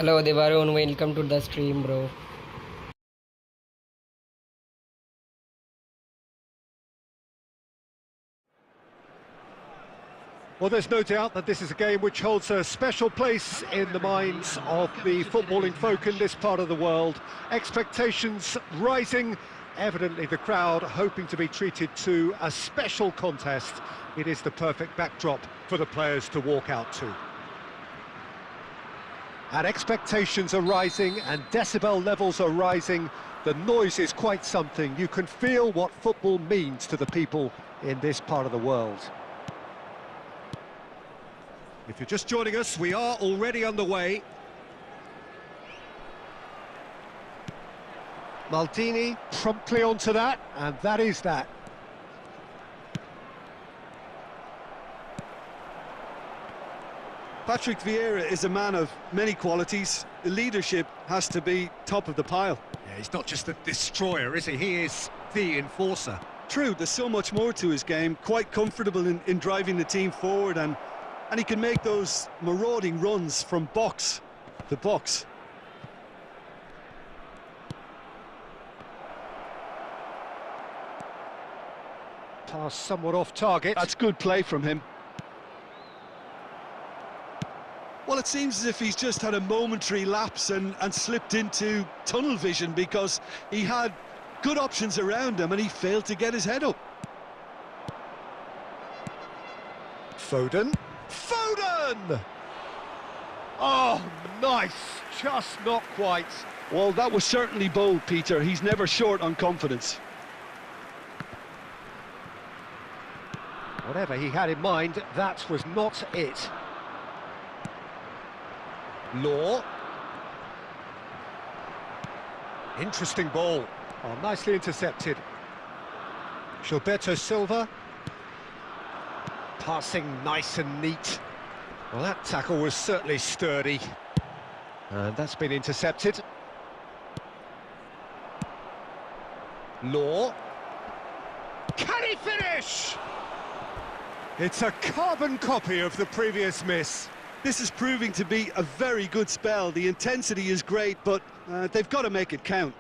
Hello Devarun, welcome to the stream, bro. Well, there's no doubt that this is a game which holds a special place in the minds of the footballing folk in this part of the world. Expectations rising, evidently the crowd hoping to be treated to a special contest. It is the perfect backdrop for the players to walk out to. And expectations are rising and decibel levels are rising. The noise is quite something. You can feel what football means to the people in this part of the world. If you're just joining us, we are already underway. Maldini promptly onto that, and that is that. Patrick Vieira is a man of many qualities. The leadership has to be top of the pile. Yeah, he's not just the destroyer, is he? He is the enforcer. True, there's so much more to his game. Quite comfortable in driving the team forward, and he can make those marauding runs from box to box. Pass somewhat off target. That's good play from him. Well, it seems as if he's just had a momentary lapse and slipped into tunnel vision, because he had good options around him and he failed to get his head up. Foden. Oh, nice. Just not quite. Well, that was certainly bold, Peter. He's never short on confidence. Whatever he had in mind, that was not it. Law. Interesting ball. Oh, nicely intercepted. Gilberto Silva. Passing nice and neat. Well, that tackle was certainly sturdy. And that's been intercepted. Law. Can he finish? It's a carbon copy of the previous miss. This is proving to be a very good spell. The intensity is great, but they've got to make it count.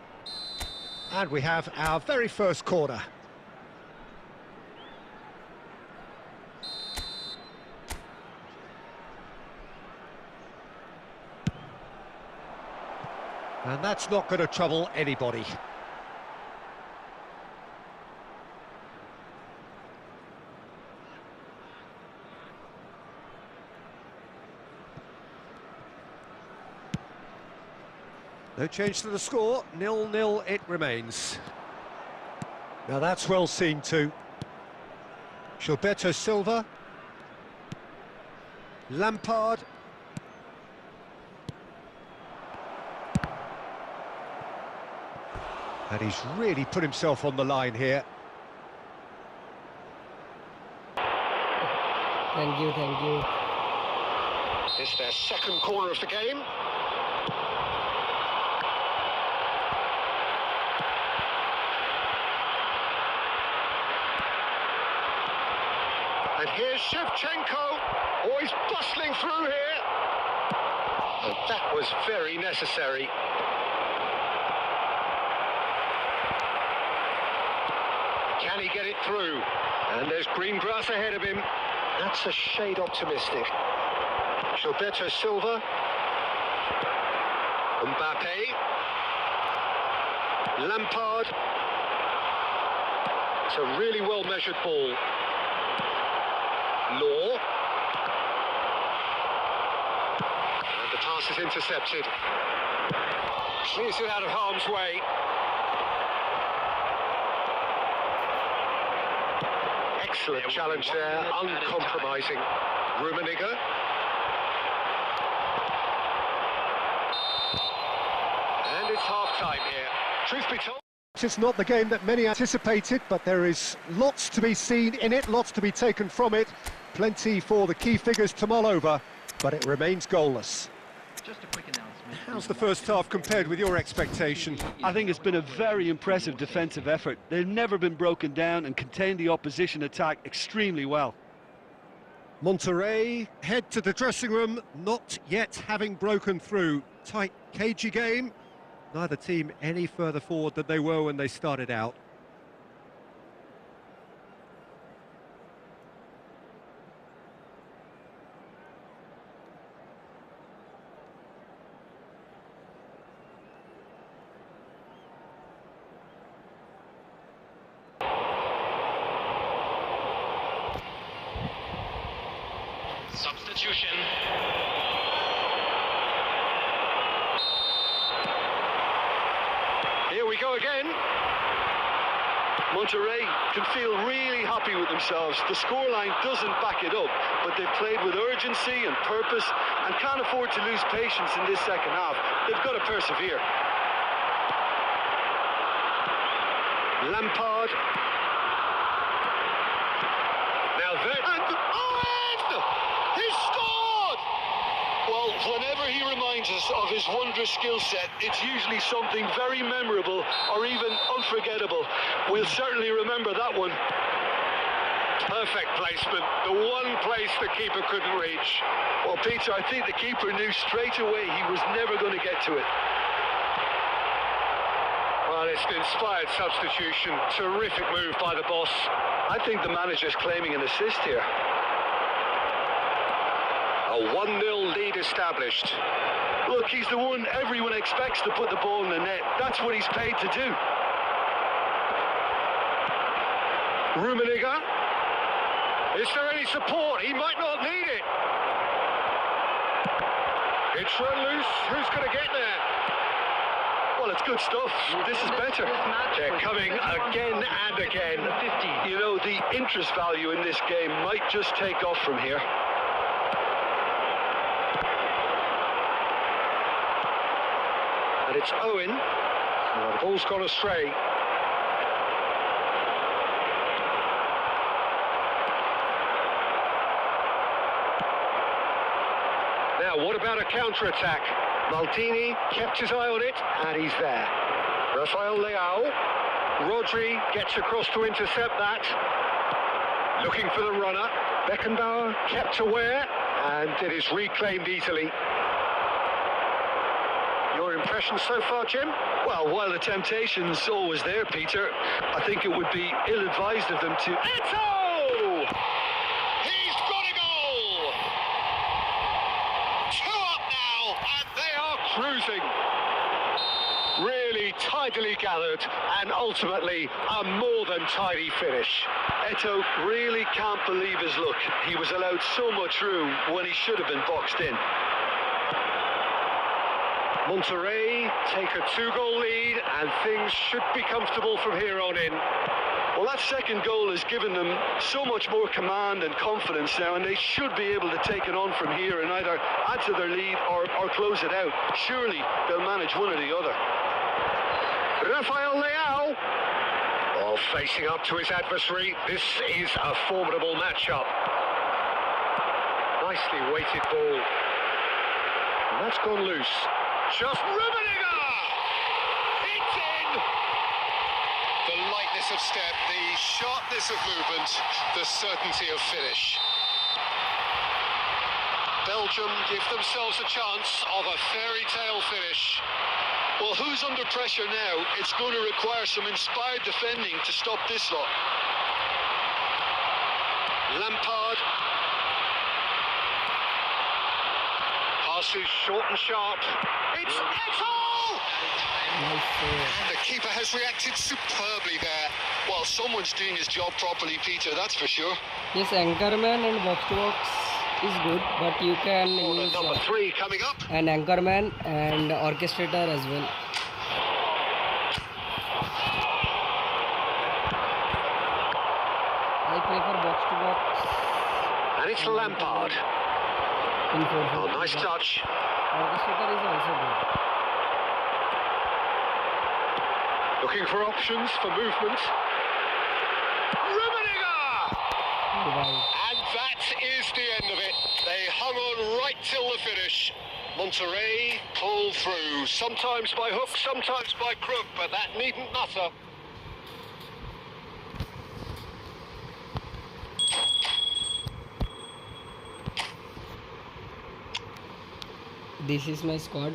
And we have our very first corner. And that's not going to trouble anybody. No change to the score, 0-0 it remains. Now that's well seen too. Gilberto Silva. Lampard. And he's really put himself on the line here. Thank you. It's their second corner of the game. And here's Shevchenko. Oh, he's bustling through here. And that was very necessary. Can he get it through? And there's green grass ahead of him. That's a shade optimistic. Gilberto Silva. Mbappe. Lampard. It's a really well-measured ball. Law. And the pass is intercepted. Clears it out of harm's way. Excellent challenge there, uncompromising. Rummenigge. And it's half-time here. Truth be told, it's not the game that many anticipated, but there is lots to be seen in it, lots to be taken from it. Plenty for the key figures to mull over, but it remains goalless. Just a quick announcement. How's the first half compared with your expectation? I think it's been a very impressive defensive effort. They've never been broken down and contained the opposition attack extremely well. Monterrey head to the dressing room, not yet having broken through. Tight, cagey game. Neither team any further forward than they were when they started out. Substitution. Here we go again. Monterrey can feel really happy with themselves. The scoreline doesn't back it up, but they've played with urgency and purpose and can't afford to lose patience in this second half. They've got to persevere. Lampard. Now there, and Owen! He scored! Well, whenever he reminds us of his wondrous skill set, it's usually something very memorable or even unforgettable. We'll certainly remember that one. Perfect placement, the one place the keeper couldn't reach. Well, Peter, I think the keeper knew straight away he was never going to get to it. Well, it's an inspired substitution. Terrific move by the boss. I think the manager's claiming an assist here. A 1-0 lead established. Look, he's the one everyone expects to put the ball in the net. That's what he's paid to do. Rummenigge. Is there any support? He might not need it. It's run loose. Who's going to get there? Well, it's good stuff. This is better. They're coming again and again. You know, the interest value in this game might just take off from here. And it's Owen. The ball's gone astray. Now, what about a counter-attack? Maldini kept his eye on it, and he's there. Rafael Leao. Rodri gets across to intercept that. Looking for the runner. Beckenbauer kept aware, and it is reclaimed easily. Your impression so far, Jim? Well, while the temptation's always there, Peter, I think it would be ill-advised of them to... Eto! He's got a goal! 2 up now, and they are cruising. Really tidily gathered, and ultimately a more than tidy finish. Eto really can't believe his luck. He was allowed so much room when he should have been boxed in. Monterrey take a 2-goal lead, and things should be comfortable from here on in. Well, that second goal has given them so much more command and confidence now, and they should be able to take it on from here and either add to their lead or close it out. Surely they'll manage one or the other. Rafael Leao. Oh, facing up to his adversary. This is a formidable matchup. Nicely weighted ball. And that's gone loose. Just Rummenigge! It's in! The lightness of step, the sharpness of movement, the certainty of finish. Belgium give themselves a chance of a fairy tale finish. Well, who's under pressure now? It's going to require some inspired defending to stop this lot. Lampard. Passes short and sharp. It's Eto! The keeper has reacted superbly there. Well, someone's doing his job properly, Peter, that's for sure. Yes, anchorman and box to box is good, but you can use Number 3 coming up. an anchorman and orchestrator as well. I prefer box to box. And it's Lampard. In 4-4. Oh, nice touch. Orchestrator is also good. Looking for options for movement. Rummenigge! Right. And that is the end of it. They hung on right till the finish. Monterrey pulled through, sometimes by hook, sometimes by crook, but that needn't matter. This is my squad.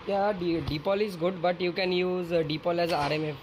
Yeah, DPOL is good, but you can use DPOL as a RMF.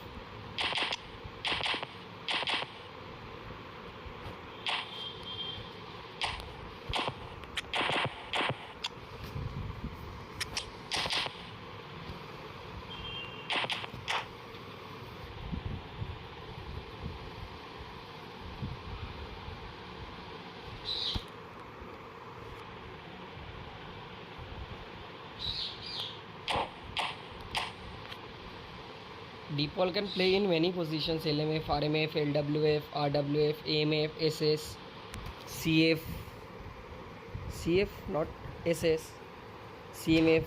DPOL can play in many positions: LMF, RMF, LWF, RWF, AMF, SS, CF, CF, not SS, CMF.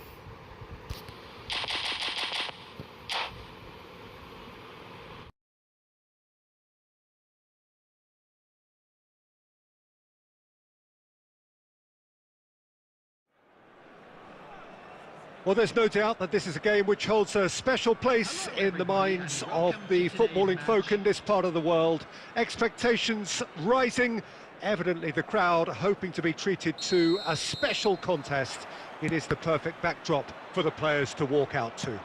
Well, there's no doubt that this is a game which holds a special place in the minds of the footballing folk in this part of the world. Expectations rising, evidently the crowd hoping to be treated to a special contest. It is the perfect backdrop for the players to walk out to.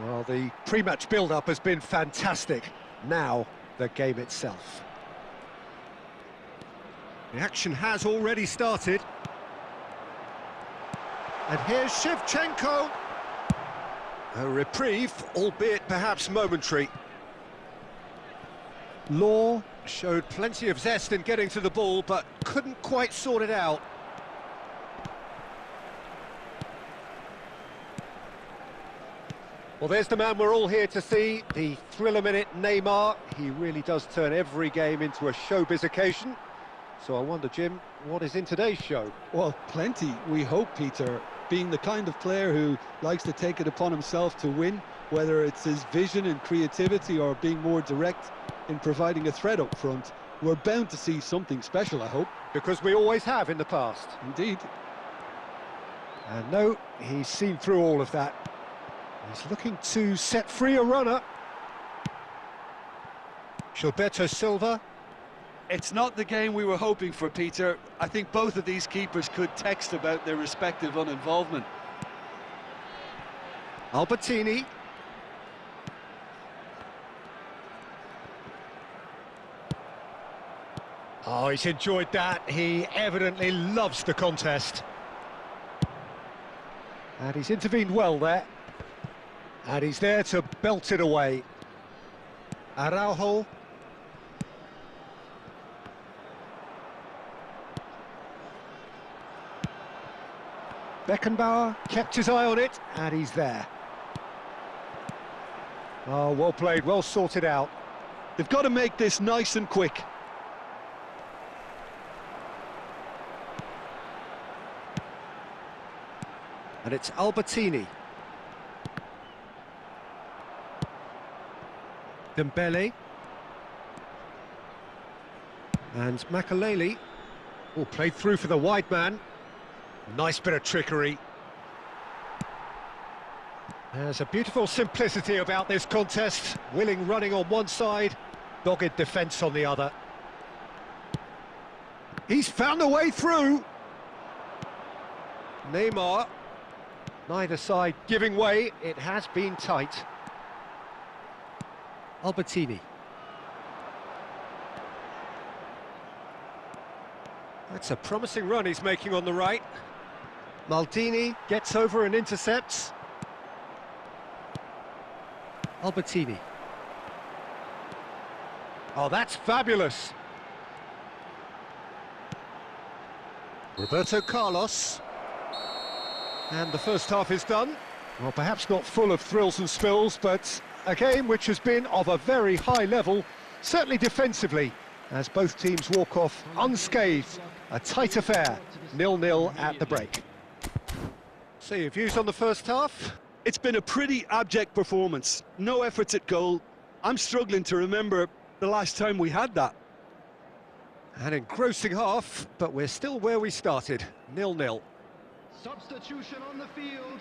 Well, the pre-match build-up has been fantastic. Now, the game itself. The action has already started. And here's Shevchenko. A reprieve, albeit perhaps momentary. Law showed plenty of zest in getting to the ball, but couldn't quite sort it out. Well, there's the man we're all here to see, the thriller-minute Neymar. He really does turn every game into a showbiz occasion. So I wonder, Jim, what is in today's show? Well, plenty, we hope, Peter. Being the kind of player who likes to take it upon himself to win, whether it's his vision and creativity or being more direct in providing a threat up front, we're bound to see something special, I hope. Because we always have in the past. Indeed. And no, he's seen through all of that. He's looking to set free a runner. Gilberto Silva. It's not the game we were hoping for, Peter. I think both of these keepers could text about their respective uninvolvement. Albertini. Oh, he's enjoyed that. He evidently loves the contest. And he's intervened well there. And he's there to belt it away. Araujo. Beckenbauer kept his eye on it, and he's there. Oh, well played, well sorted out. They've got to make this nice and quick. And it's Albertini. Dembele. And Makaleli. Oh, played through for the wide man. Nice bit of trickery. There's a beautiful simplicity about this contest. Willing running on one side, dogged defence on the other. He's found a way through. Neymar. Neither side giving way. It has been tight. Albertini. That's a promising run he's making on the right. Maldini gets over and intercepts. Albertini. Oh, that's fabulous. Roberto Carlos. And the first half is done. Well, perhaps not full of thrills and spills, but a game which has been of a very high level, certainly defensively, as both teams walk off unscathed. A tight affair, 0-0 at the break. So your views on the first half? It's been a pretty abject performance. No efforts at goal. I'm struggling to remember the last time we had that. An engrossing half, but we're still where we started, 0-0. Substitution on the field.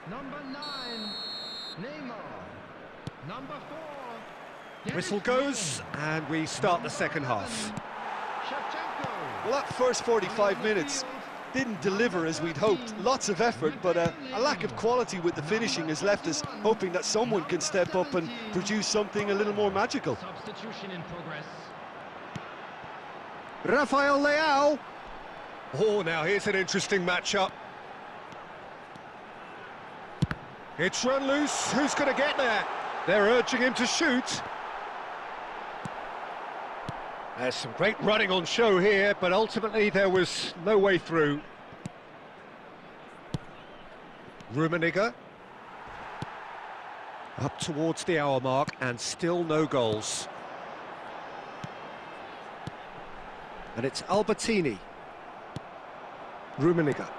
Number 9, Neymar. Number 4. Whistle goes, and we start the second half. Shevchenko. Well, that first 45 minutes, didn't deliver as we'd hoped. Lots of effort, but a lack of quality with the finishing has left us hoping that someone can step up and produce something a little more magical. Substitution in progress. Rafael Leao. Oh, now here's an interesting matchup. It's run loose. Who's going to get there? They're urging him to shoot. There's some great running on show here, but ultimately there was no way through. Rummenigge. Up towards the hour mark and still no goals. And it's Albertini. Rummenigge.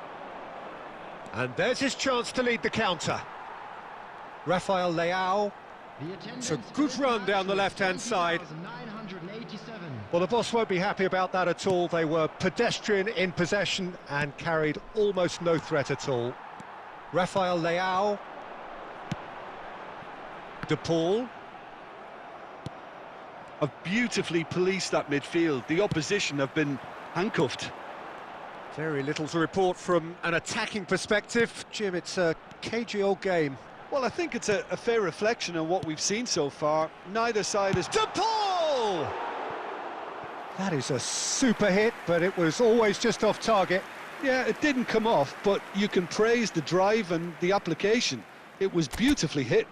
And there's his chance to lead the counter. Rafael Leao. It's a good run down the left-hand side. Well, the boss won't be happy about that at all. They were pedestrian in possession and carried almost no threat at all. Rafael Leao. De Paul. Have beautifully policed that midfield. The opposition have been handcuffed. Very little to report from an attacking perspective. Jim, it's a cagey old game. Well, I think it's a fair reflection on what we've seen so far. Neither side is... De Paul! That is a super hit, but it was always just off target. Yeah, it didn't come off, but you can praise the drive and the application. It was beautifully hit.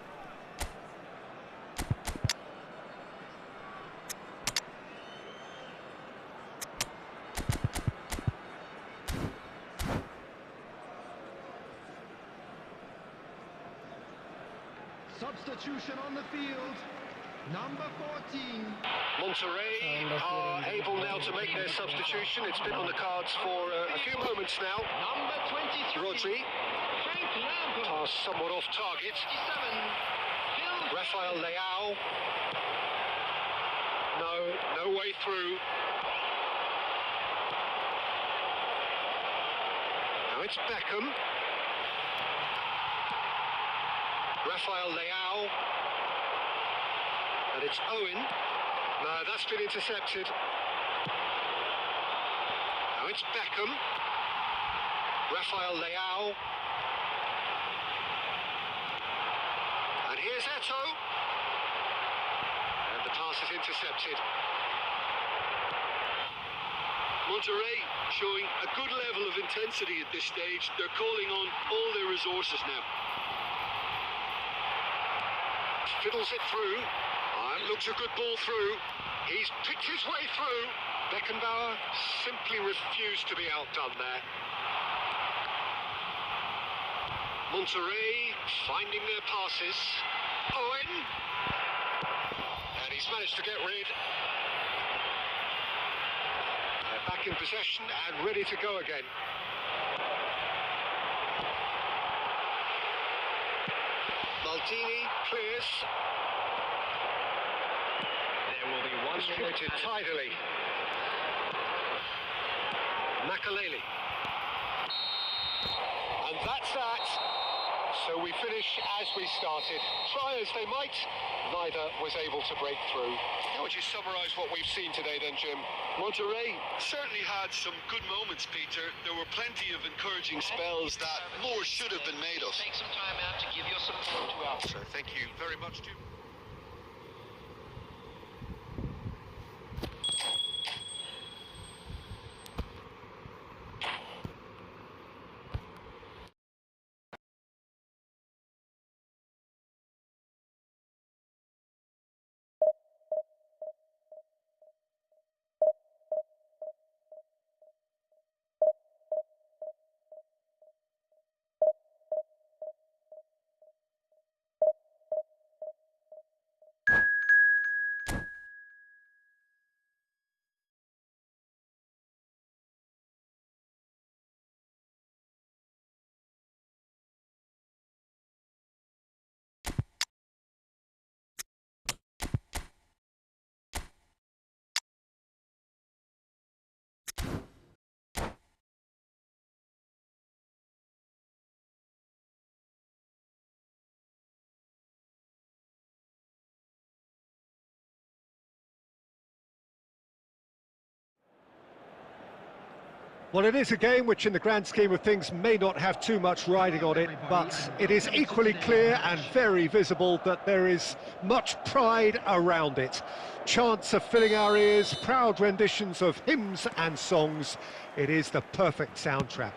Substitution on the field. Number 14. Monterrey are able now to make their substitution. It's been on the cards for a few moments now. Number 23. Rodri. Frank Lampard. Pass somewhat off target. 57. Rafael Leao. No way through. Now it's Beckham. Rafael Leao. And it's Owen. No, that's been intercepted. Now it's Beckham. Rafael Leao. And here's Eto'o. And the pass is intercepted. Monterrey showing a good level of intensity at this stage. They're calling on all their resources now. Fiddles it through. And looks a good ball through. He's picked his way through. Beckenbauer simply refused to be outdone there. Monterrey finding their passes. Owen. And he's managed to get rid. They're back in possession and ready to go again. Maldini clears. There will be one Distributed tidily. Makaleli. And that's that. So we finish as we started. Try as they might, neither was able to break through. How would you summarise what we've seen today then, Jim? Monterrey certainly had some good moments, Peter. There were plenty of encouraging spells that more should have been made of. Take some time out to give your support to us. So thank you very much, Jim. Well, it is a game which, in the grand scheme of things, may not have too much riding on it, but it is equally clear and very visible that there is much pride around it. Chants are filling our ears, proud renditions of hymns and songs. It is the perfect soundtrack.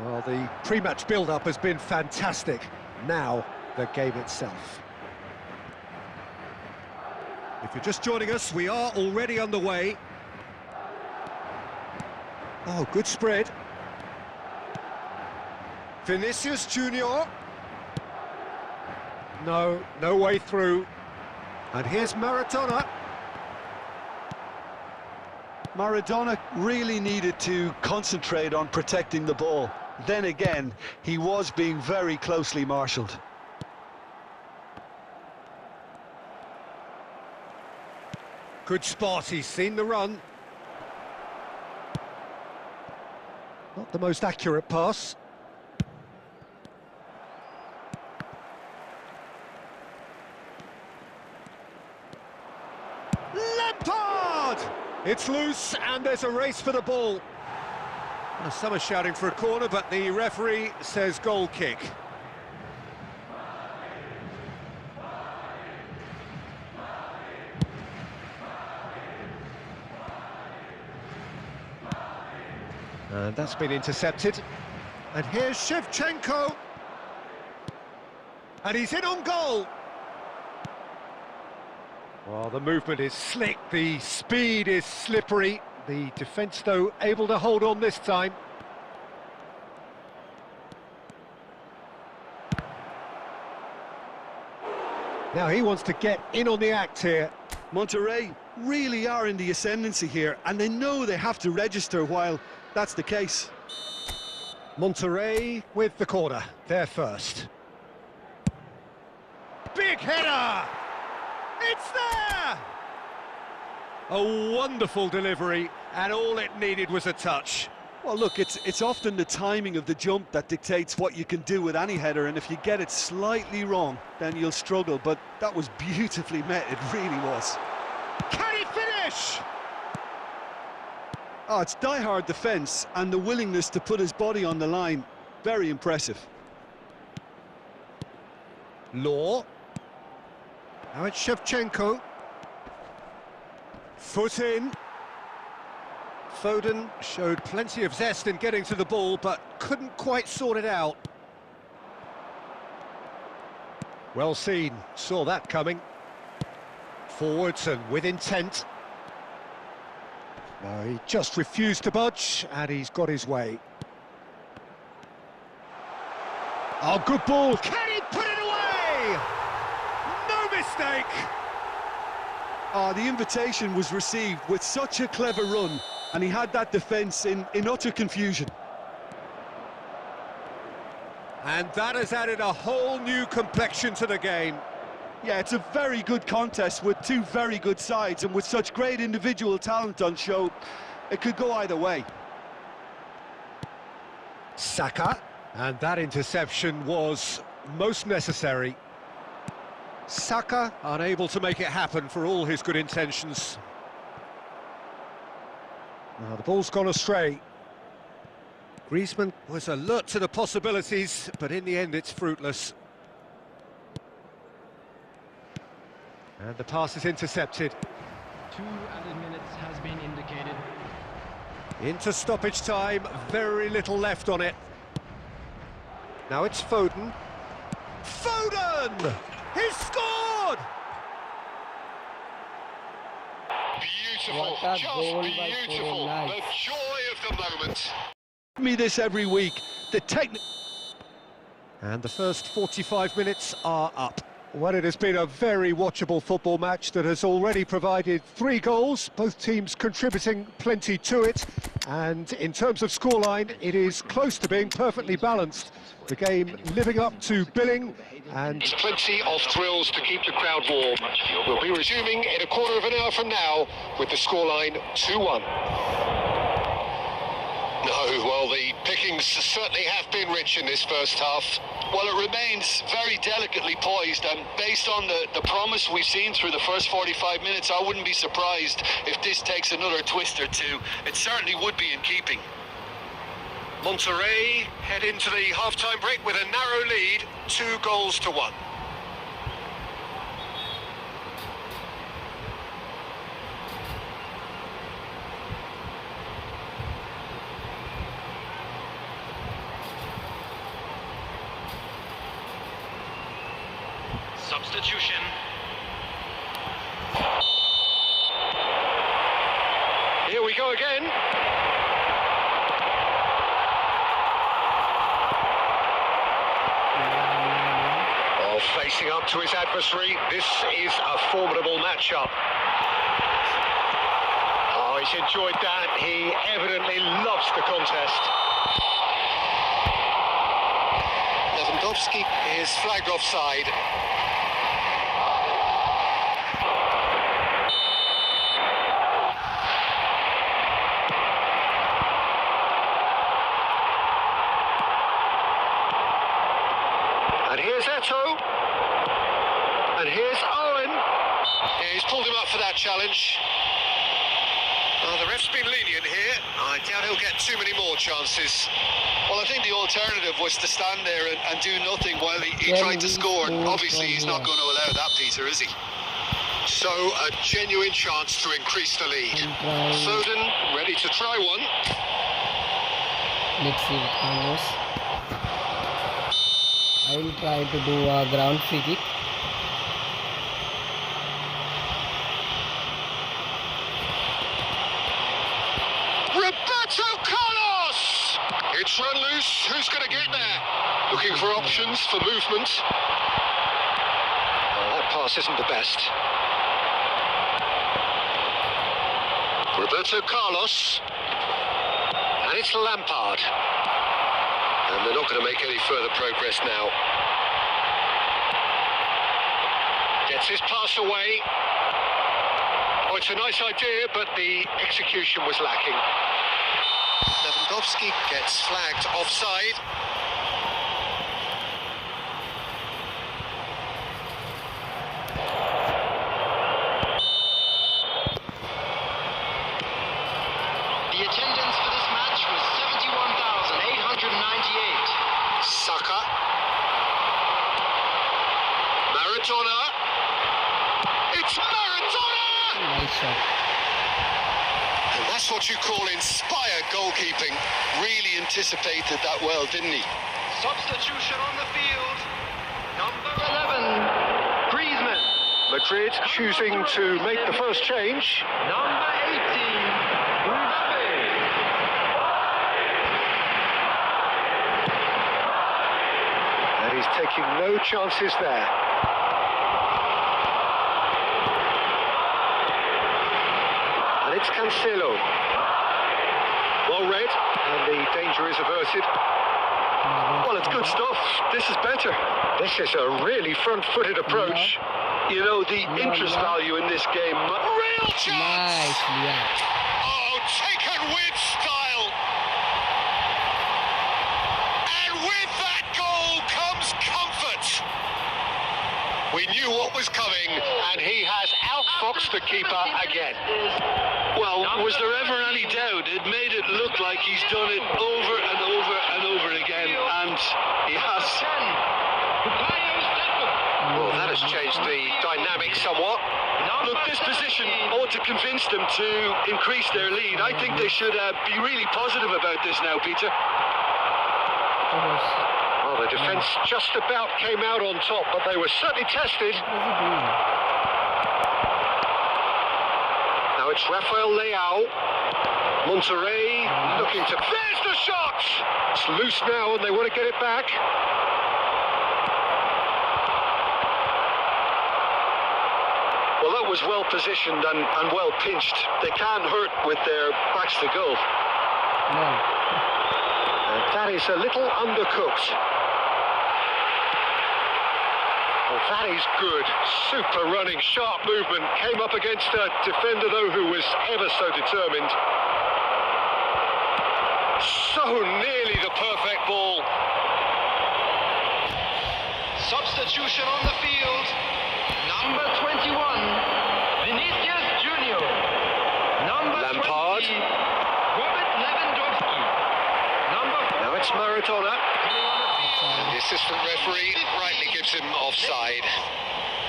Well, the pre-match build-up has been fantastic. Now, the game itself. If you're just joining us, we are already underway. Oh, good spread. Vinicius Junior. No way through. And here's Maradona. Maradona really needed to concentrate on protecting the ball. Then again, he was being very closely marshalled. Good spot, he's seen the run. Not the most accurate pass. Lampard! It's loose and there's a race for the ball. Well, some are shouting for a corner, but the referee says goal kick. And that's been intercepted. And here's Shevchenko. And he's in on goal. Well, the movement is slick, the speed is slippery. The defence, though, able to hold on this time. Now he wants to get in on the act here. Monterrey really are in the ascendancy here, and they know they have to register while that's the case. Monterrey with the corner, they're first. Big header! It's there! A wonderful delivery, and all it needed was a touch. Well, look, it's often the timing of the jump that dictates what you can do with any header, and if you get it slightly wrong, then you'll struggle, but that was beautifully met, it really was. Can he finish? Oh, it's die-hard defence and the willingness to put his body on the line. Very impressive. Law. Now it's Shevchenko. Foot in. Foden showed plenty of zest in getting to the ball, but couldn't quite sort it out. Well seen, saw that coming. Forwards and with intent. No, he just refused to budge, and he's got his way. Oh, good ball. Can he put it away? No mistake. Oh, the invitation was received with such a clever run, and he had that defence in utter confusion. And that has added a whole new complexion to the game. Yeah, it's a very good contest with two very good sides, and with such great individual talent on show, it could go either way. Saka, and that interception was most necessary. Saka unable to make it happen for all his good intentions. Now the ball's gone astray. Griezmann was alert to the possibilities, but in the end it's fruitless. And the pass is intercepted. 2 added minutes has been indicated. Into stoppage time, very little left on it. Now it's Foden. Foden! He's scored! Beautiful, What a just goal by beautiful. Foden, The nice. joy of the moment. Me this every week. The technique. And the first 45 minutes are up. Well, it has been a very watchable football match that has already provided 3 goals, both teams contributing plenty to it. And in terms of scoreline, it is close to being perfectly balanced. The game living up to billing, and Plenty of thrills to keep the crowd warm. We'll be resuming in a quarter of an hour from now with the scoreline 2-1. No, well, the picking undertakings certainly have been rich in this first half. Well, it remains very delicately poised, and based on the promise we've seen through the first 45 minutes, I wouldn't be surprised if this takes another twist or two. It certainly would be in keeping. Monterrey head into the half-time break with a narrow lead, 2-1. Substitution. Here we go again. Oh, facing up to his adversary. This is a formidable matchup. Oh, he's enjoyed that. He evidently loves the contest. Lewandowski is flagged offside. And here's Eto. And here's Owen. Yeah, he's pulled him up for that challenge. The ref's been lenient here. I doubt he'll get too many more chances. Well, I think the alternative was to stand there and do nothing while he tried to score. And obviously, he's not going to allow that, Peter, is he? So, a genuine chance to increase the lead. Foden ready to try one. Let's see what happens. I will try to do a ground free kick. Roberto Carlos! It's run loose. Who's going to get there? Looking for options for movement. Oh, that pass isn't the best. Roberto Carlos. And it's Lampard. And they're not going to make any further progress now. Gets his pass away. Oh, it's a nice idea, but the execution was lacking. Lewandowski gets flagged offside. The attendance for this match was 71,898. Saka. Maradona. It's Maradona! Nice shot. And that's what you call inspired goalkeeping. Really anticipated that well, didn't he? Substitution on the field. Number 11, Griezmann. Madrid choosing to make the first change. Number 18, Mbappe. And he's taking no chances there. And it's Cancelo. Well read, and the danger is averted. Well, it's good stuff. This is better. This is a really front-footed approach. You know, the interest value in this game. Real chance! Nice, yeah. Oh, taken with style. And with that goal comes comfort. We knew what was coming, and he has outfoxed the keeper again. Well, was there ever any doubt? It made it look like he's done it over and over and over again, and he has. Well, that has changed the dynamic somewhat. Look, this position ought to convince them to increase their lead. I think they should be really positive about this now, Peter. Well, the defence just about came out on top, but they were certainly tested. Now it's Rafael Leao. Monterrey looking to... There's the shot! It's loose now and they want to get it back. Well, that was well positioned and well pinched. They can't hurt with their backs to goal. And that is a little undercooked. Well, that is good. Super running, sharp movement. Came up against a defender, though, who was ever so determined. So nearly the perfect ball. Substitution on the field. Number 21, Vinicius Junior. Number Lampard. 20, Robert Lewandowski. Number 4. Now it's Maradona. And the assistant referee rightly gives him offside.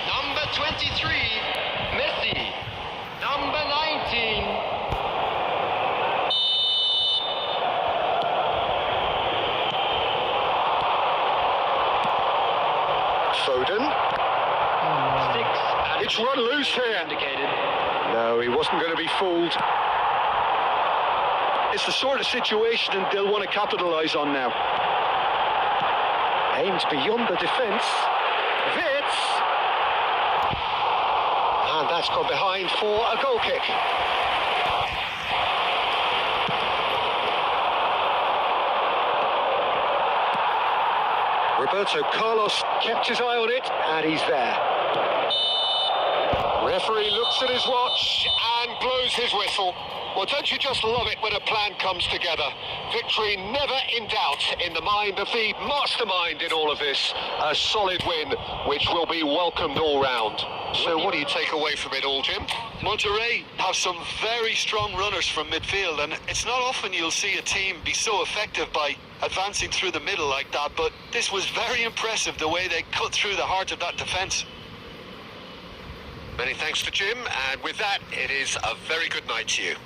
Number 23, Messi. Number 19. Foden. It's run loose here. Indicated. No, he wasn't going to be fooled. It's the sort of situation and they'll want to capitalise on now. Aimed beyond the defence. Vitz. And that's gone behind for a goal kick. Roberto Carlos kept his eye on it, and he's there. Referee looks at his watch and blows his whistle. Well, don't you just love it when a plan comes together? Victory never in doubt in the mind of the mastermind in all of this. A solid win, which will be welcomed all round. So what do you take away from it all, Jim? Monterrey have some very strong runners from midfield, and it's not often you'll see a team be so effective by advancing through the middle like that, but this was very impressive the way they cut through the heart of that defence. Many thanks to Jim, and with that, it is a very good night to you.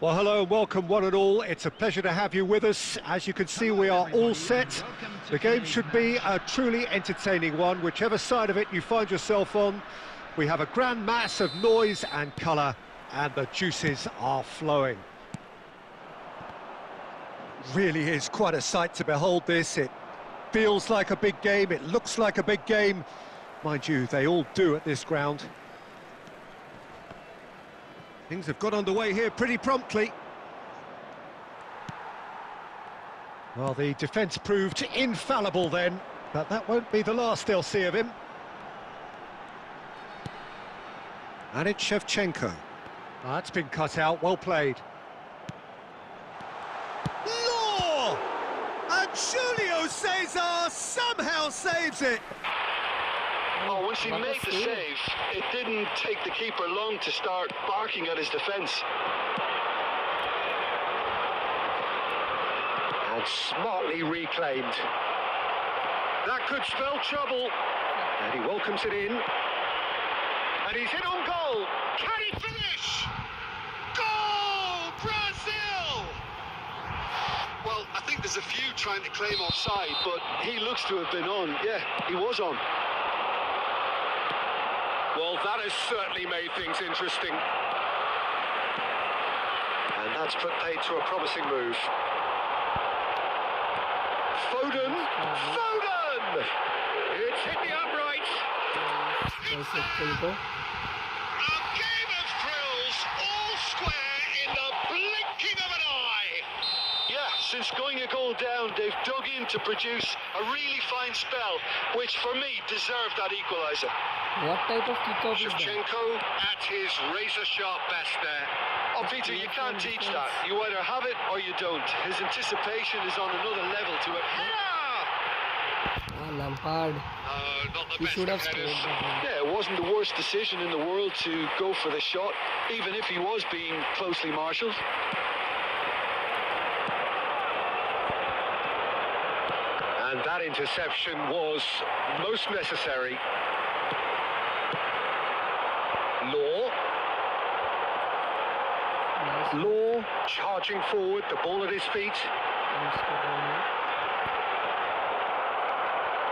Well, hello and welcome one and all. It's a pleasure to have you with us. As you can see, we are all set. The game should be a truly entertaining one, whichever side of it you find yourself on. We have a grand mass of noise and colour, and the juices are flowing. Really is quite a sight to behold this. It feels like a big game, it looks like a big game. Mind you, they all do at this ground. Things have got underway here pretty promptly. Well, the defence proved infallible then, but that won't be the last they'll see of him. And it's Shevchenko. That's been cut out, well played. Law! And Julio Cesar somehow saves it. Oh, once he made the save, it didn't take the keeper long to start barking at his defence. And smartly reclaimed. That could spell trouble. And he welcomes it in. And he's in on goal. Can he finish? Goal, Brazil! Well, There's a few trying to claim offside, but he looks to have been on. Yeah, he was on. Well, that has certainly made things interesting. And that's put paid to a promising move. Foden! Foden! It's hit the upright. Shevchenko. A game of thrills, all square in the blinking of an eye. Yeah, since going a goal down, they've dug in to produce a really fine spell, which for me deserved that equaliser. What type of kickoff is that? Shevchenko at his razor-sharp best there. Oh, Peter, you can't teach that. You either have it or you don't. His anticipation is on another level to it. Lampard. Not the He best should have of headers. scored that one. Yeah, it wasn't the worst decision in the world to go for the shot, even if he was being closely marshalled. And that interception was most necessary. Law charging forward, the ball at his feet.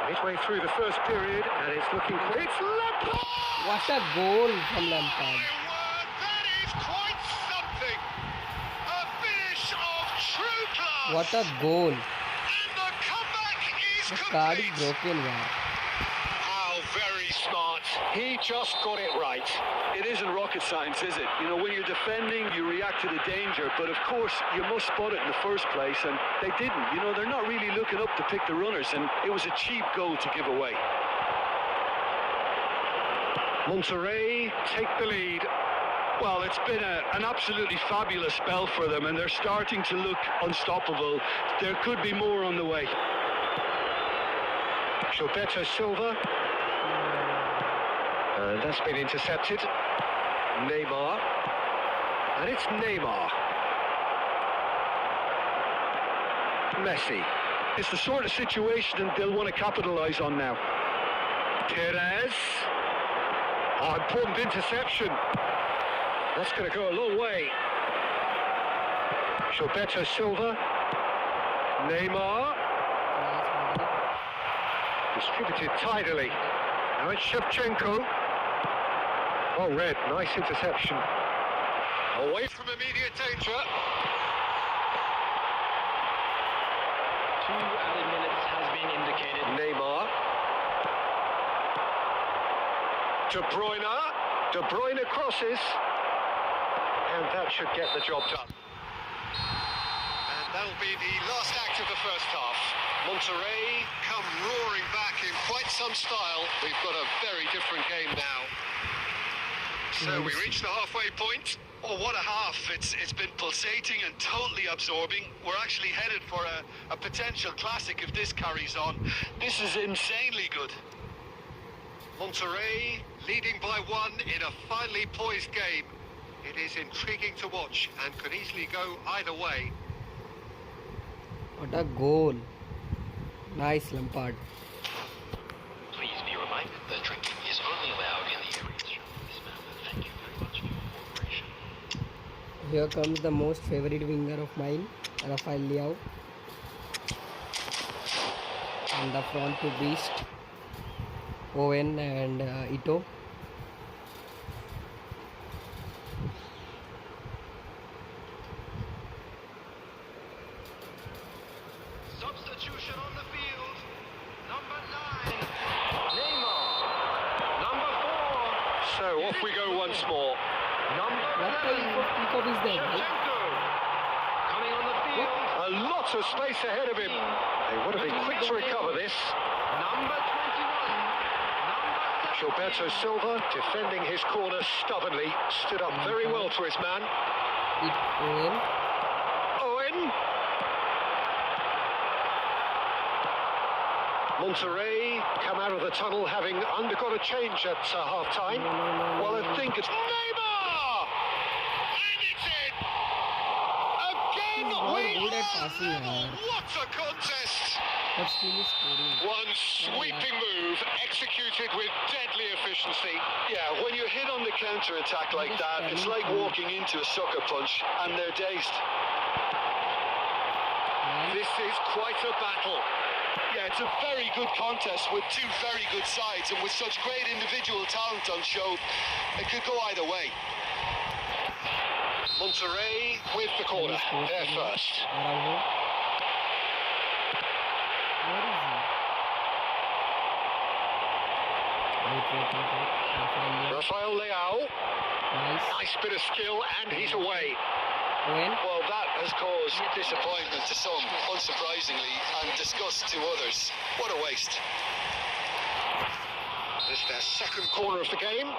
Midway through the first period, and it's looking quick. It's Lampard! What a goal from Lampard. That is quite something. A finish of true class. What a goal. And the comeback is The card is complete. broken, yeah. How very smart. He just got it right. It isn't rocket science, is it? You know, when you're defending, you react to the danger, but of course, you must spot it in the first place, and they didn't. You know, they're not really looking up to pick the runners, and it was a cheap goal to give away. Monterrey take the lead. Well, it's been an absolutely fabulous spell for them, and they're starting to look unstoppable. There could be more on the way. Gilberto Silva. And that's been intercepted. Neymar. And it's Neymar. Messi. It's the sort of situation they'll want to capitalise on now. Perez. Oh, important interception. That's going to go a long way. Gilberto Silva. Neymar. Distributed tidily. Now it's Shevchenko. Oh, red. Nice interception. Away from immediate danger. 2 added minutes has been indicated. Neymar. De Bruyne. De Bruyne crosses. And that should get the job done. And that'll be the last act of the first half. Monterrey come roaring back in quite some style. We've got a very different game now. So we reached the halfway point. Oh, what a half. It's been pulsating and totally absorbing. We're actually headed for a potential classic if this carries on. This is insanely good. Monterrey leading by 1 in a finely poised game. It is intriguing to watch and could easily go either way. What a goal. Nice, Lampard. Please be reminded that drinking is only allowed in the areas shown in this map. Thank you very much for your cooperation. Here comes the most favorite winger of mine, Rafael Leao. And the front two beast, Owen and Ito. Substitution on the field. Number 9, Neymar. Number 4, So off we go once more. number What type 11, of kickoff is that, right? Shevchenko. Coming on the field, A lot of space ahead of him. They would have been quick to recover this. number 21, number 17. Gilberto Silva defending his corner stubbornly. Stood up very well for his man. Owen. Owen. Monterrey come out of the tunnel having undergone a change at half-time. Well, I think it's Neymar! And it's in! Again, He's not we good at are passing, level. man. What a contest! But still is scoring. One sweeping move executed with deadly efficiency. Yeah, when you're hit on the counter-attack like that, it's like walking into a sucker punch and they're dazed. Nice This is quite a battle. Yeah, it's a very good contest with two very good sides, and with such great individual talent on show, it could go either way. Monterrey with the corner, there first. Araujo. Where is he? Wait. I find him. Rafael Leao, Nice. nice bit of skill, and he's away. Owen. Well, that has caused disappointment to some, unsurprisingly, and disgust to others. What a waste. This is their second corner of the game. And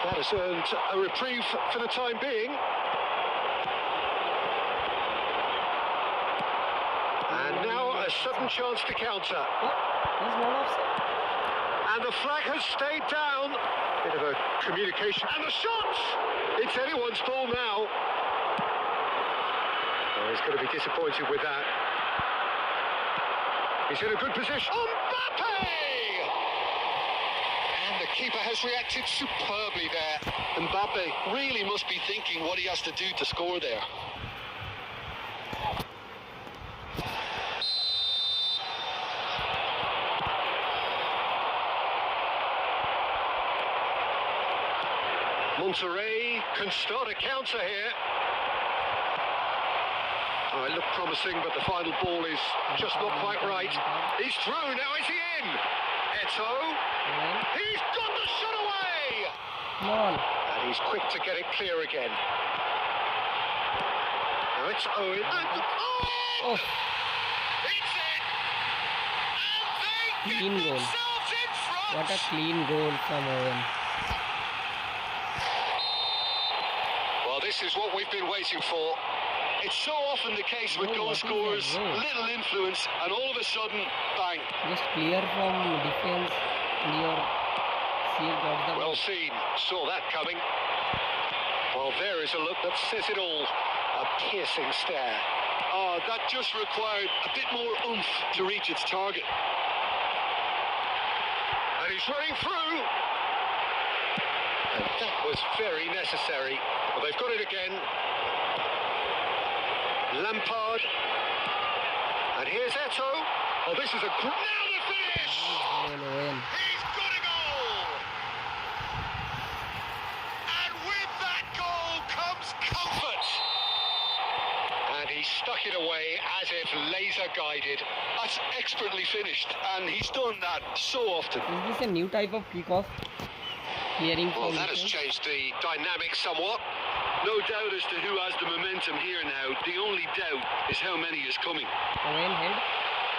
that has earned a reprieve for the time being. And now a sudden chance to counter. What? He's not offside. And the flag has stayed down. Bit of a communication. And the shot! It's anyone's ball now. Oh, he's going to be disappointed with that. He's in a good position. Mbappe! And the keeper has reacted superbly there. Mbappe really must be thinking what he has to do to score there. Monterrey can start a counter here. Oh, it looked promising, but the final ball is just not quite right. He's through, now is he in? Eto, he's got the shot away! Come on. And he's quick to get it clear again. Now it's Owen, and Oh. it's in! And they Clean get goal. themselves in front! What a clean goal from Owen. Well, this is what we've been waiting for. It's so often the case with Oh, goal what is scorers, that goal? little influence, and all of a sudden, bang. Just clear from defense. Clear. See, got the Well seen, saw that coming. Well, there is a look that says it all. A piercing stare. Oh, that just required a bit more oomph to reach its target. And he's running through. And that was very necessary. Well, they've got it again. Lampard. And here's Eto. Oh, this is a... Now the finish! Owen. He's got a goal! And with that goal comes comfort! And he stuck it away as if laser-guided. That's expertly finished, and he's done that so often. Is this a new type of kickoff? Clearing Well, from that has defense? changed the dynamic somewhat. No doubt as to who has the momentum here now. The only doubt is how many is coming. Owen head.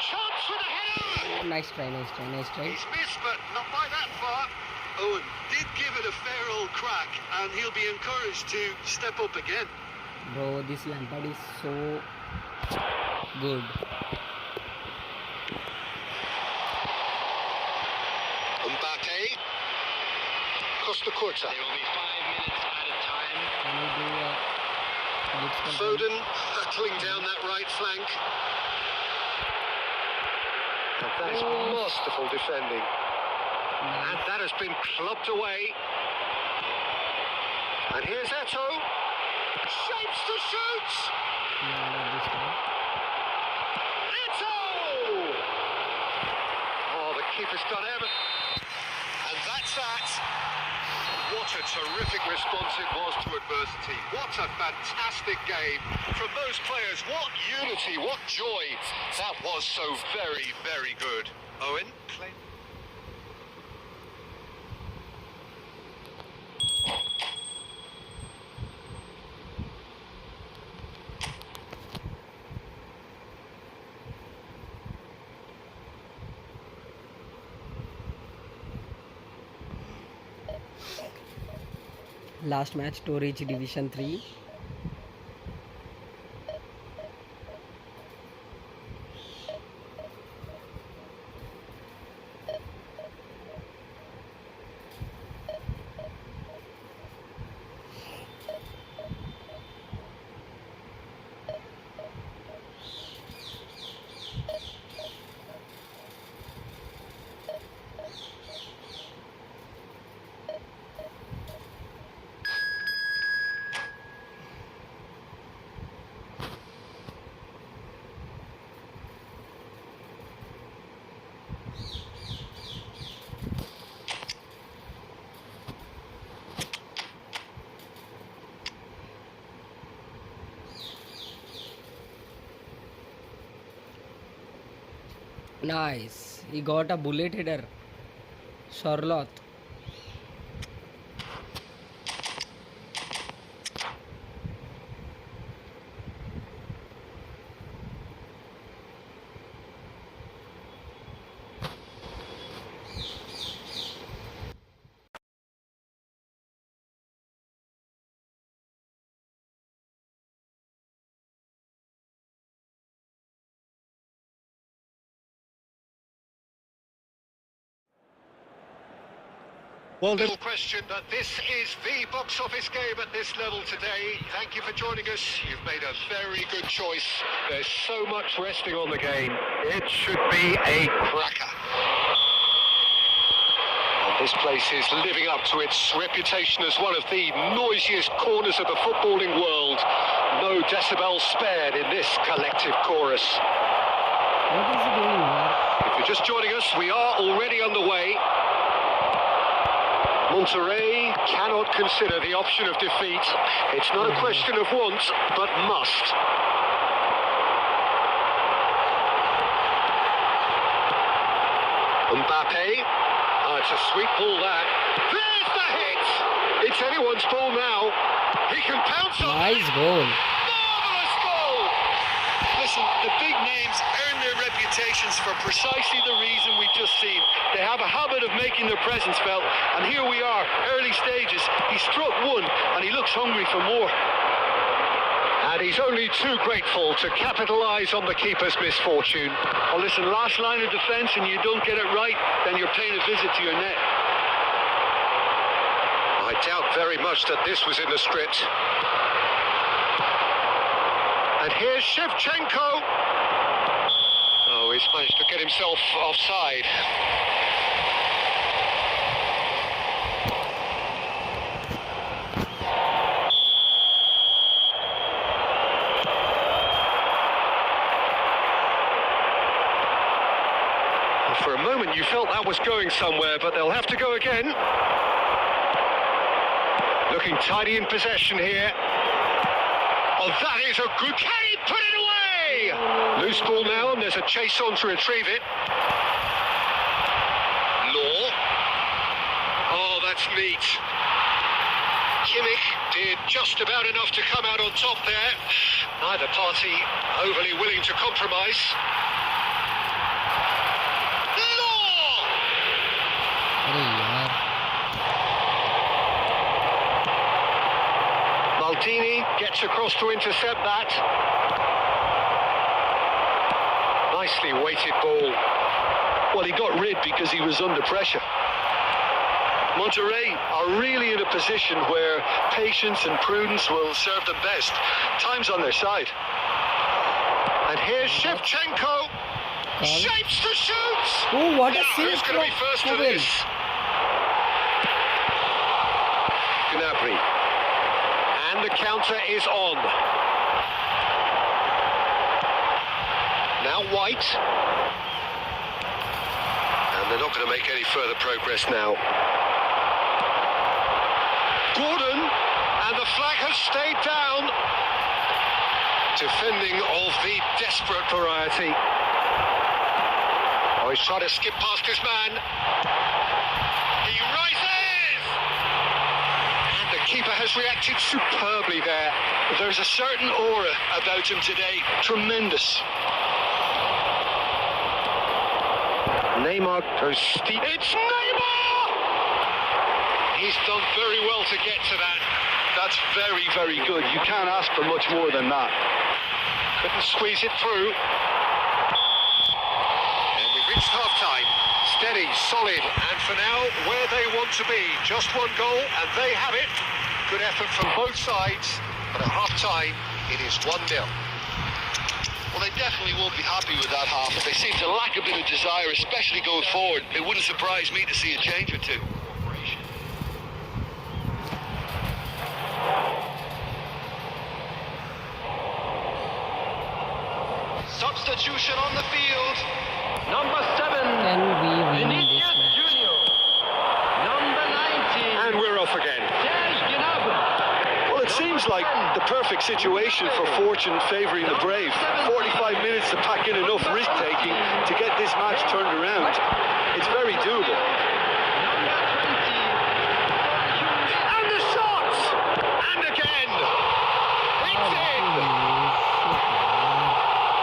Chance for the header! Nice try. He's missed, but not by that far. Owen did give it a fair old crack, and he'll be encouraged to step up again. Bro, this Lampard is so good. Mbappe. Costa Curta. There will be 5 minutes at a time. Can you do a blitz control? Foden hurtling down that right flank. And that is masterful defending. And Nice. that has been clubbed away. And here's Eto. Shapes to shoot. Yeah, not this time. Eto! Oh, the keeper's done Everton. And that's that. What a terrific response it was to adversity. What a fantastic game from those players. What unity, what joy. That was so very, very good. Owen? Last match to reach Division 3. Nice. He got a bullet header. Charlotte. Well, Little question that this is the box office game at this level today. Thank you for joining us. You've made a very good choice. There's so much resting on the game. It should be a cracker. And this place is living up to its reputation as one of the noisiest corners of the footballing world. No decibels spared in this collective chorus. What is he doing here? If you're just joining us, we are already underway. Monterrey cannot consider the option of defeat. It's not a question of want, but must. Mbappe. Oh, it's a sweet ball, that. There's the hit! It's anyone's ball now. He can pounce on it. Nice goal. Marvellous goal! Listen, the big names earn their reputations for precisely the reason we've just seen. They have a habit of making their presence felt, and here we are, early stages. He struck one, and he looks hungry for more. And he's only too grateful to capitalise on the keeper's misfortune. Oh, listen, last line of defence, and you don't get it right, then you're paying a visit to your net. I doubt very much that this was in the script. And here's Shevchenko. Oh, he's managed to get himself offside. For a moment you felt that was going somewhere, but they'll have to go again. Looking tidy in possession here. Oh, that is a good... Can he put it away? Loose ball now, and there's a chase on to retrieve it. Law. Oh, that's neat. Kimmich did just about enough to come out on top there. Neither party overly willing to compromise. Law! अरे यार. Maldini gets across to intercept that. Nicely weighted ball. Well, he got rid because he was under pressure. Monterrey are really in a position where patience and prudence will serve them best. Time's on their side. And here's Shevchenko. Shapes to shoot! Oh, what a Now, save who's going to be from first to Kovel. this? Gnabry. And the counter is on. Now White. And they're not going to make any further progress now. Gordon, and the flag has stayed down. Defending of the desperate variety. Oh, he's trying to skip past his man. He rises! And the keeper has reacted superbly there. There's a certain aura about him today. Tremendous. Neymar goes steep. It's Neymar! He's done very well to get to that. That's very, very good. You can't ask for much more than that. Couldn't squeeze it through. And we've reached half-time. Steady, solid, and for now, where they want to be. Just one goal, and they have it. Good effort from both sides, but at half-time, it is 1-0. Well, they definitely won't be happy with that half. They seem to lack a bit of desire, especially going forward. It wouldn't surprise me to see a change or two. Substitution on the field. Number 7. Can we win this match? Junior. Number 19. And we're off again. Well, it seems like the perfect situation for fortune favouring the brave. 45 minutes to pack in enough risk-taking to get this match turned around. It's very doable. And the shot! And again! It's in!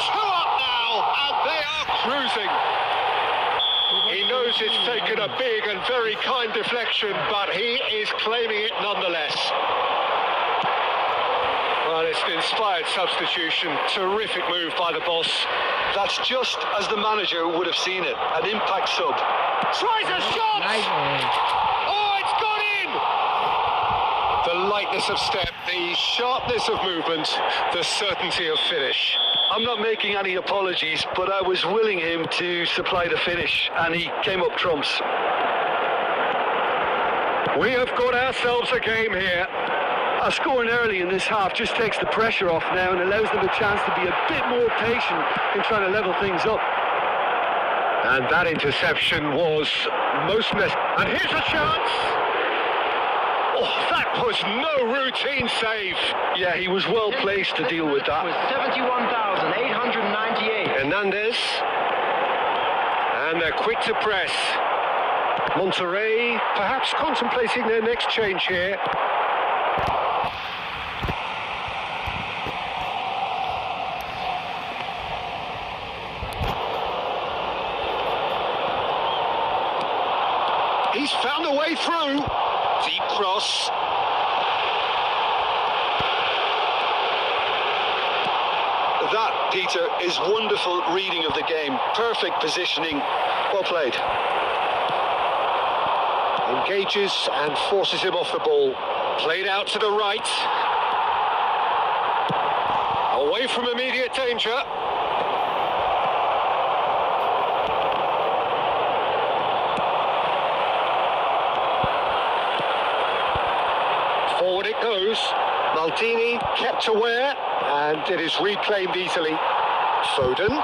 2 up now, and they are cruising. He knows it's taken a big and very kind deflection, but he is claiming it nonetheless. Well, it's an inspired substitution. Terrific move by the boss. That's just as the manager would have seen it. An impact sub. Tries a shot! Nice. Oh, it's gone in! The lightness of step, the sharpness of movement, the certainty of finish. I'm not making any apologies, but I was willing him to supply the finish, and he came up trumps. We have got ourselves a game here. Scoring early in this half just takes the pressure off now and allows them a chance to be a bit more patient in trying to level things up. And that interception was most and here's a chance! Oh, that was no routine save. Yeah, he was well placed to deal with that. Was 71,898. Hernandez. And they're quick to press. Monterrey perhaps contemplating their next change here. He's found a way through. Deep cross. That, Peter, is wonderful reading of the game. Perfect positioning. Well played. Engages and forces him off the ball. Played out to the right. Away from immediate danger. Forward it goes. Maldini kept aware, and it is reclaimed easily. Foden.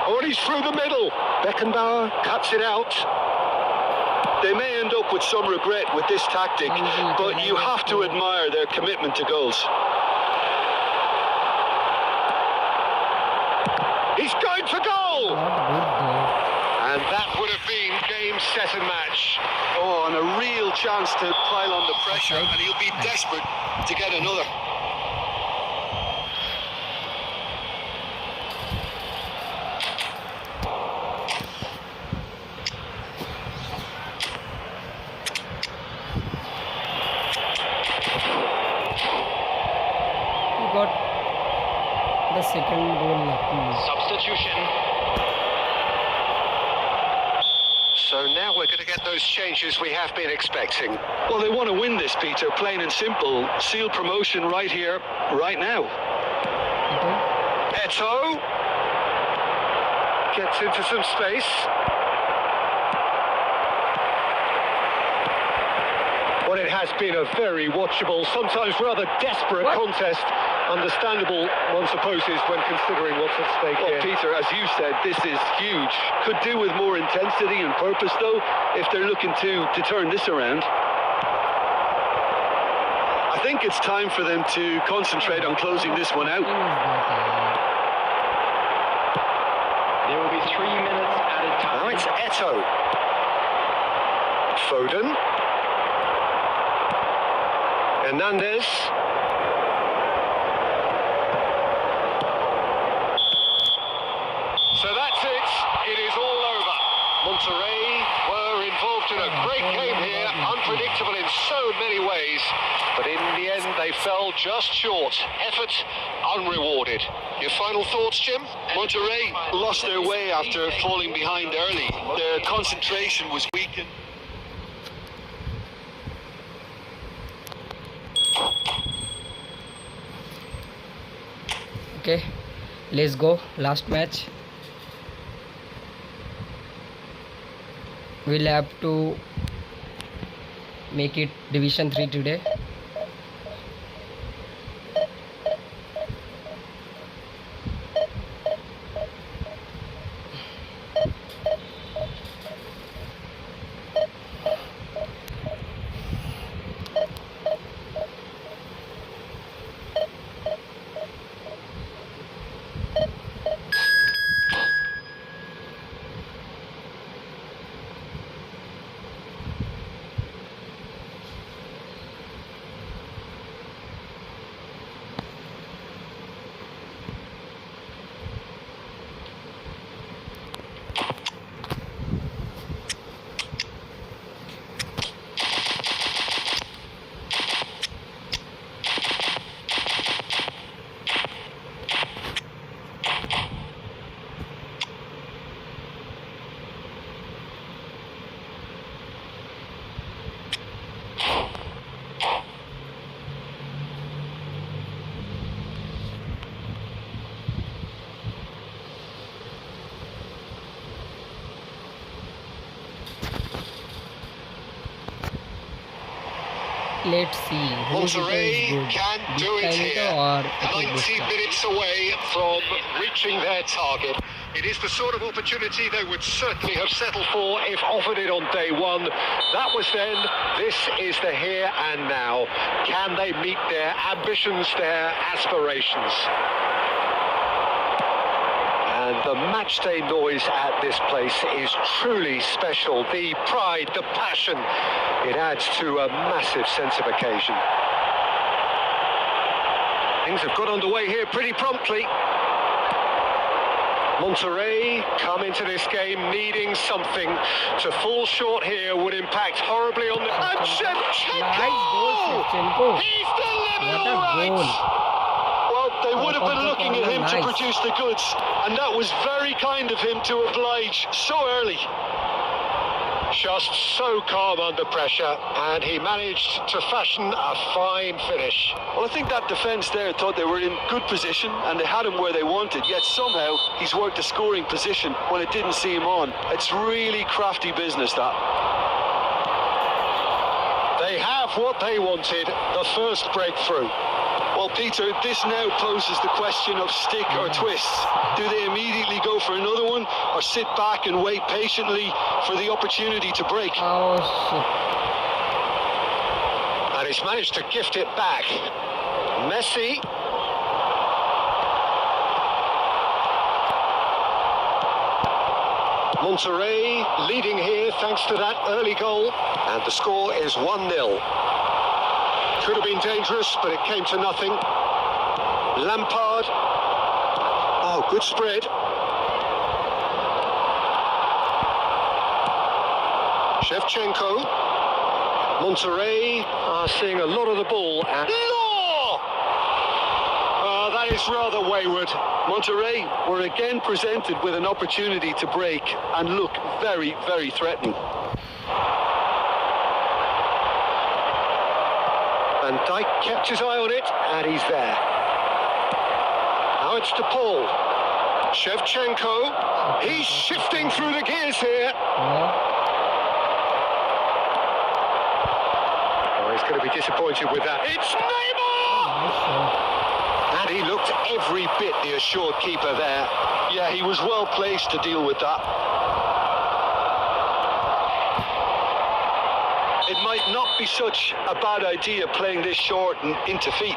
Oh, and he's through the middle. Beckenbauer cuts it out. They may end up with some regret with this tactic, but you have to admire their commitment to goals. He's going for goal! Not good though. And that would have been game, set and match. Oh, and a real chance to pile on the pressure, and he'll be desperate to get another. He got the second goal lucky. Substitution. So now we're going to get those changes we have been expecting. Well, they want to win this, Peter, plain and simple. Seal promotion right here, right now. Eto'o gets into some space. Well, it has been a very watchable, sometimes rather desperate contest. Understandable, one supposes, when considering what's at stake Well, here. Peter, as you said, this is huge. Could do with more intensity and purpose, though, if they're looking to turn this around. I think it's time for them to concentrate on closing this one out. There will be 3 minutes added time. Now it's Eto'o. Foden. Hernandez. So that's it. It is all over. Monterrey were involved in a great game here, unpredictable in so many ways, but in the end they fell just short. Effort unrewarded. Your final thoughts, Jim? Monterrey lost their way after falling behind early. Their concentration was weakened. Okay, let's go. Last match. We'll have to make it Division 3 today. let's see who is Monterrey good. can do it Dignito here. or 90 Efootball? minutes away from reaching their target. It is the sort of opportunity they would certainly have settled for if offered it on day one. That was then. This is the here and now. Can they meet their ambitions, their aspirations? And the matchday noise at this place is truly special. The pride, the passion, it adds to a massive sense of occasion. Things have got underway here pretty promptly. Monterrey come into this game needing something. To fall short here would impact horribly on the... And Shevchenko! Nice goal, Shevchenko. He's delivered What a all right! goal. Well, they would have been looking at him to Nice. produce the goods, and that was very kind of him to oblige so early. Just so calm under pressure, and he managed to fashion a fine finish. Well, I think that defence there thought they were in good position and they had him where they wanted, yet somehow he's worked a scoring position when it didn't see him on. It's really crafty business, that. They have what they wanted, the first breakthrough. Well, Peter, this now poses the question of stick or twist. Do they immediately go for another one or sit back and wait patiently for the opportunity to break? Oh shit. And he's managed to gift it back. Messi. Monterrey leading here thanks to that early goal. And the score is 1-0. Could have been dangerous, but it came to nothing. Lampard. Oh, good spread. Shevchenko. Monterrey are seeing a lot of the ball. And that is rather wayward. Monterrey were again presented with an opportunity to break and look very, very threatening. Van Dijk kept his eye on it, and he's there. Now it's to Paul. Shevchenko. He's shifting through the gears here. Oh, he's going to be disappointed with that. It's Neymar! And he looked every bit the assured keeper there. Yeah, he was well placed to deal with that. It might not be such a bad idea playing this short and into feet.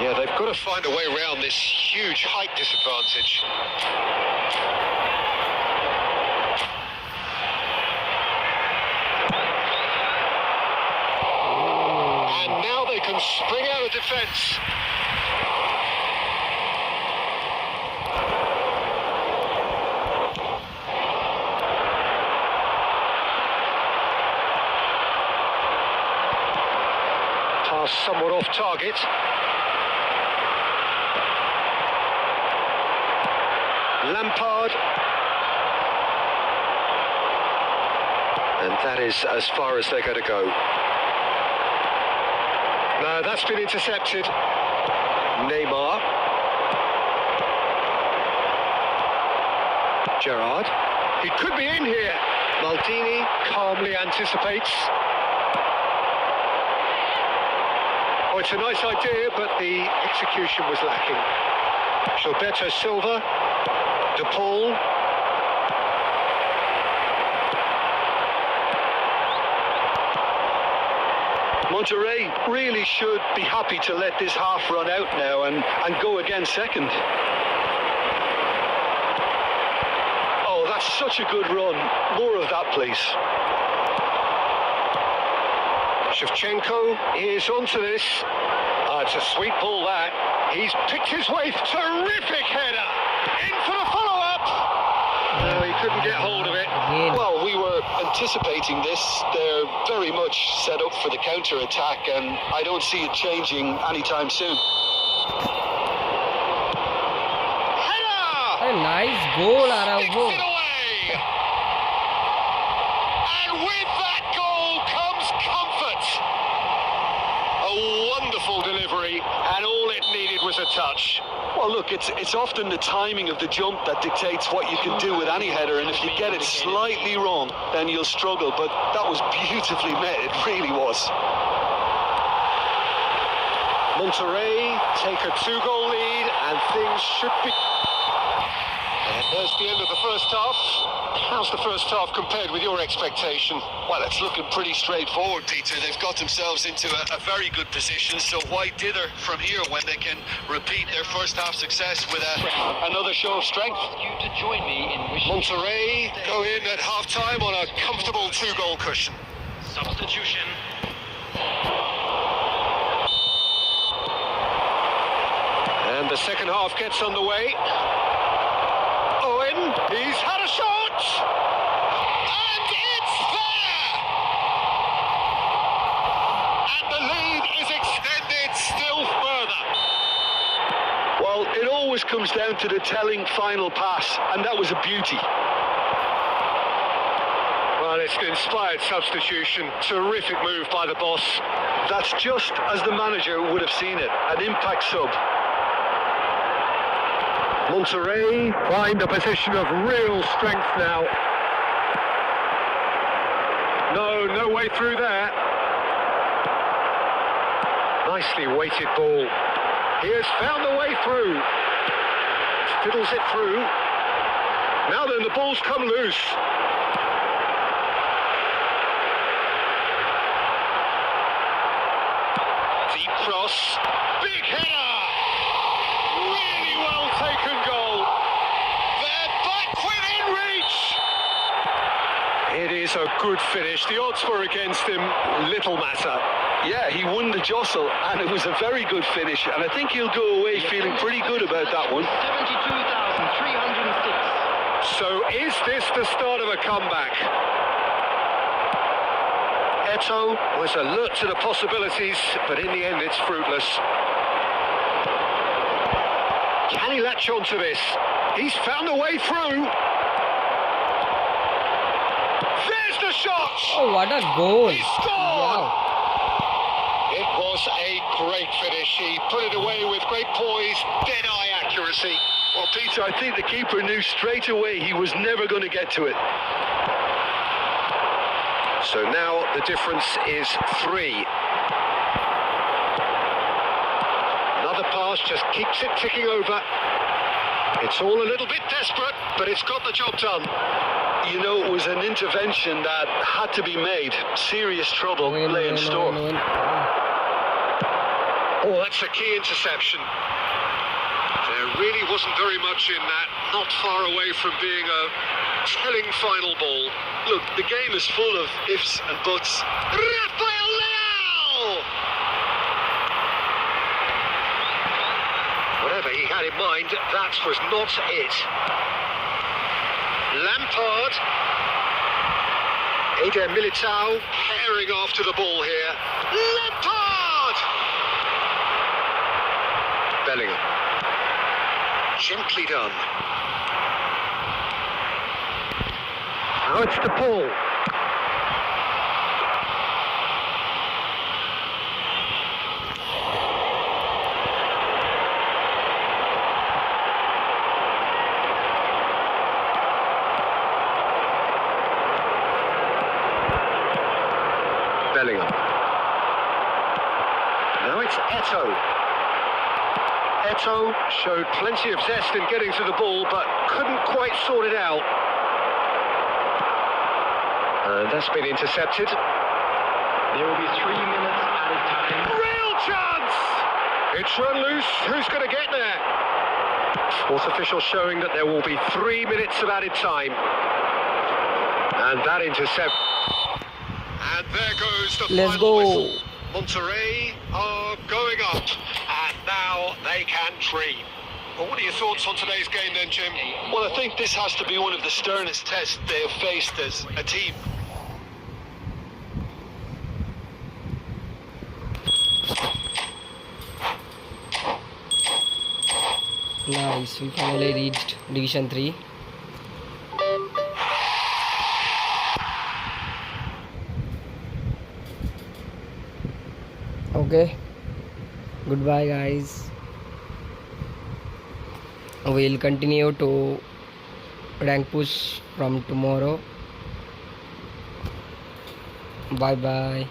Yeah, they've got to find a way around this huge height disadvantage. And now they can spring out of defence. Pass somewhat off target. Lampard. And that is as far as they're going to go. No, that's been intercepted. Neymar. Gerrard. He could be in here. Maldini calmly anticipates. Oh, it's a nice idea, but the execution was lacking. Gilberto Silva. De Paul. Monterrey really should be happy to let this half run out now and go again second. Oh, that's such a good run. More of that, please. Shevchenko is onto this. It's a sweet ball that. He's picked his way. Terrific header. In for the follow-up. No, he couldn't get hold of it. Well, we were anticipating this. They're very much set up for the counter-attack, and I don't see it changing anytime soon. Header! A nice goal, Sticks Araujo. it away. And with that goal comes comfort. A wonderful delivery, and all it needed was a touch. Well, look, it's often the timing of the jump that dictates what you can do with any header, and if you get it slightly wrong, then you'll struggle, but that was beautifully met, it really was. Monterrey take a 2-goal lead and things should be... And there's the end of the first half. How's the first half compared with your expectation? Well, it's looking pretty straightforward, Peter. They've got themselves into a very good position, so why dither from here when they can repeat their first half success with another show of strength? You to join me in wishing Monterrey go in at half-time on a comfortable 2-goal cushion. substitution. And the second half gets underway. Owen, he's had a shot! And it's there! And the lead is extended still further. Well, it always comes down to the telling final pass, and that was a beauty. Well, it's an inspired substitution. Terrific move by the boss. That's just as the manager would have seen it, an impact sub. Monterrey find a position of real strength now. No way through there. Nicely weighted ball. He has found a way through. Fiddles it through. Now then, the ball's come loose. Deep cross. Big header! Really well taken goal. They're back within reach. It is a good finish. The odds were against him. Little matter. Yeah, he won the jostle, and it was a very good finish, and I think he'll go away feeling pretty good about that one. 72,306. So is this the start of a comeback? Eto was alert to the possibilities, but in the end it's fruitless. Can he latch on to this? He's found a way through. There's the shot! Oh, what a goal! He scored! Wow. It was a great finish. He put it away with great poise, dead-eye accuracy. Well, Peter, I think the keeper knew straight away he was never going to get to it. So now the difference is 3. Another pass just keeps it ticking over. It's all a little bit desperate, but it's got the job done. You know, it was an intervention that had to be made. Serious trouble lay in store. Oh, that's a key interception. There really wasn't very much in that. Not far away from being a telling final ball. Look, the game is full of ifs and buts. Rafael Leao! Whatever he had in mind, that was not it. Lampard. Eder Militao herring after the ball here. Lampard! Bellingham. Gently done. Now it's the Paul. Bellingham. Now it's Eto. Eto showed plenty of zest in getting to the ball, but couldn't quite sort it out. And that's been intercepted. There will be 3 minutes added time. Real chance! It's run loose. Who's going to get there? Fourth official showing that there will be 3 minutes of added time. And that intercept. And there goes the Let's final go. whistle. Monterrey are going up, and now they can dream. Well, what are your thoughts on today's game then, Jim? Well, I think this has to be one of the sternest tests they have faced as a team. Nice, we finally reached Division 3. Okay, goodbye guys. We'll continue to rank push from tomorrow. Bye bye.